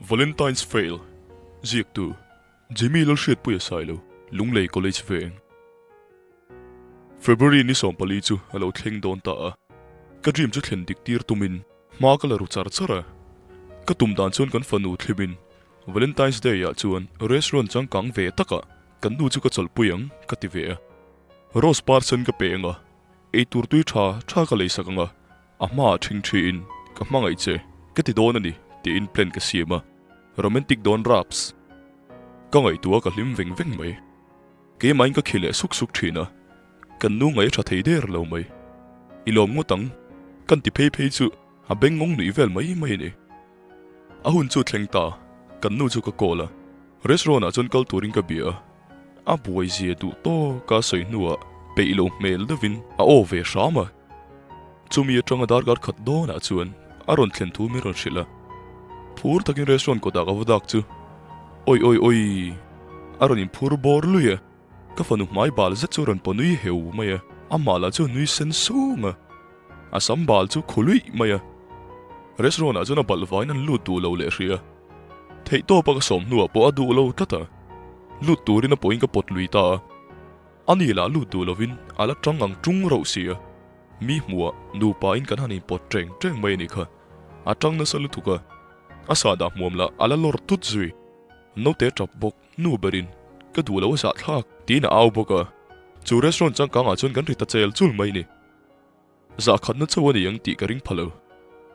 Valentine's fail. Ziek tu. Jimmy lal shit puya sailo. Lunglei college veng. February ni som pali chu alo thleng don ta a. Ka dream chu thlen dik tir tumin. Ma ka laru char chara. Ka tum dan chon kan fanu thlimin. Valentine's Day ya chuan restaurant chang kang ve taka. Kan nu chu ka chol puyang ka ti ve. Rose Parson ka penga. Ei tur tui tha ka lei sakanga. Ama thing in. Ka mangai che. Ka ti don ani. Ti in plan ka siema. Romantic don raps. Ka ngai tua ka lim veng mai. Ke main ka khile suk thina. Kan nu ngai tha thei der lo mai. Ilom ngotang kan ti phei chu a beng ngong ni vel mai ni. A hun chu thleng ta kan nu chu ka kola. Restaurant a chon kal turing ka bia. A buai zia tu to ka soi nuwa pe ilo mel davin a o ve shama. Chumi atanga dar gar khat don a chuan aron thlen thu mi ron shila. Phur takin restaurant ko daga wadak chu. Oi. Aron in phur bor luya. Ka fanu mai bal zat chu ron ponui heu maya. Amala chu nui sen sunga. Asam bal chu khului maya. Restaurant a chuna balwai nan lu tu lo le ria. Thei to pa ka som nuwa po adu lo tata. Lu tu rin a poing ka pot lui ta. Ani la lu tu lovin ala changang chung ro sia. Mi mua nu pa in kan hanin pot treng mai ni kha. A chang na salu tu ka. Asada muamla ala lor tut zui. No te chap bok nu berin. Ka du lo sa thak ti na au boka. Chu restaurant chang kang a chun kan rita chel chul mai ni. Za khat na chawani yang ti ka ring phalo.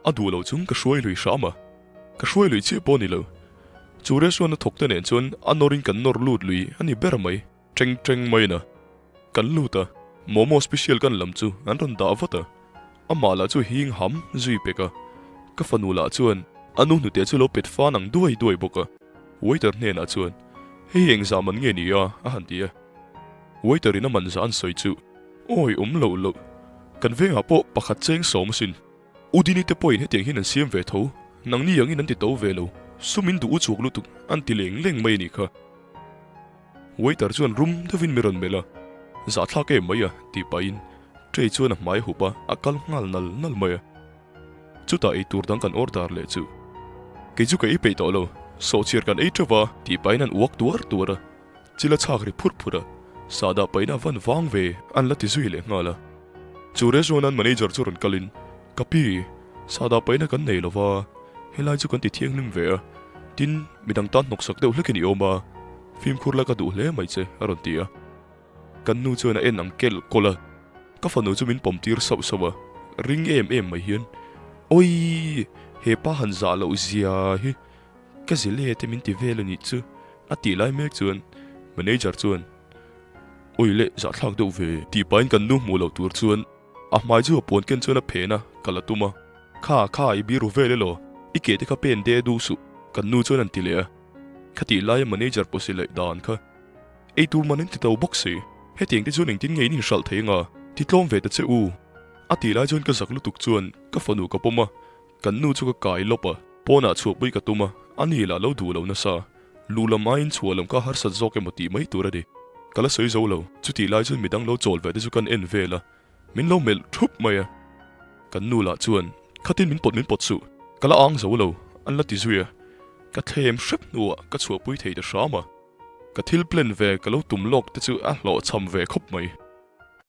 A du lo chung ka shoi lui shama. Ka shoi lui che po ni lo. Chu restaurant na thok te nen chun anorin kan nor lut lui ani ber mai. Treng mai na. Kan luta. Momo special kan lam chu an ron da vata. Amala chu hing ham zui peka. Ka fanula chuan anu nu te chu lo pet fa nang duai boka. Waiter ne na chuan. Hei eng zaman nge ni ya a han dia. Waiter ina man zan soi chu. Oi lo. Kan venga po pakhat cheng som sin. Udini te point hetiang hin an siam ve tho. Nang ni yang in an ti to ve lo. Sumin du uchuk lutuk an ti leng mai ni kha. Waiter chuan room davin meron mela. Za thla ke mai a ti pain. Trei chuan a mai hupa akal ngal nal mai a. Chuta ei tur dang kan order le chu. Ke chu kai pe to lo. So chiar kan ei trawa ti pain an uak tuara. Chila chakri phurphura. Sada paina van wang ve an la ti zui le ngala. Chu restaurant an manager churan kalin. Kapi sada paina kan nei lova. Helai chu kan ti thiang lim ve a. Tin midang tan nok sak deuh hlekini oma. Film khurla ka du hle mai che aron tia. Kan nu chuan a en ang kel kola. Ka fanu chu min pomtir sawa. Ring em mai hian. Oi he pa han za lo zia hi. Ka zile te min ti velo ni chu. A ti lai mek chuan manager chuan. Oi le za thlak deuh ve ti pain kan nu mu lo tur chuan. A mai chu pon ken chuan a phena kalatuma. Kha I biru vele lo. Ike te ka pen de du su. Kan nu chuan an ti le. Khati lai manager posile dan kha. Ei tur manin ti tau boxi. Hetiang te chuan eng tin ngei ni hral thei nga. Ti tlom ve ta che u. A ti lai chuan ka zak lutuk chuan ka fanu ka poma. Kan nu chu ka kai lopa. Pona chuak bui ka tuma. Ani la lo du lo na sa. Lulamain chualam ka har sa zoke moti mai turadi. Kala soi zo lo. Chuti lai chuan midang lo chol ve te chu kan en vela. Min lo mel thup maya. Kan nu la chuan. Khatin min pot su. Kala ang zo lo. An la ti zuya. Ka them shrep nuwa ka chuak bui thei da shama. Ka thil plan ve ka lo tum lok te chu a lo cham ve khop mai.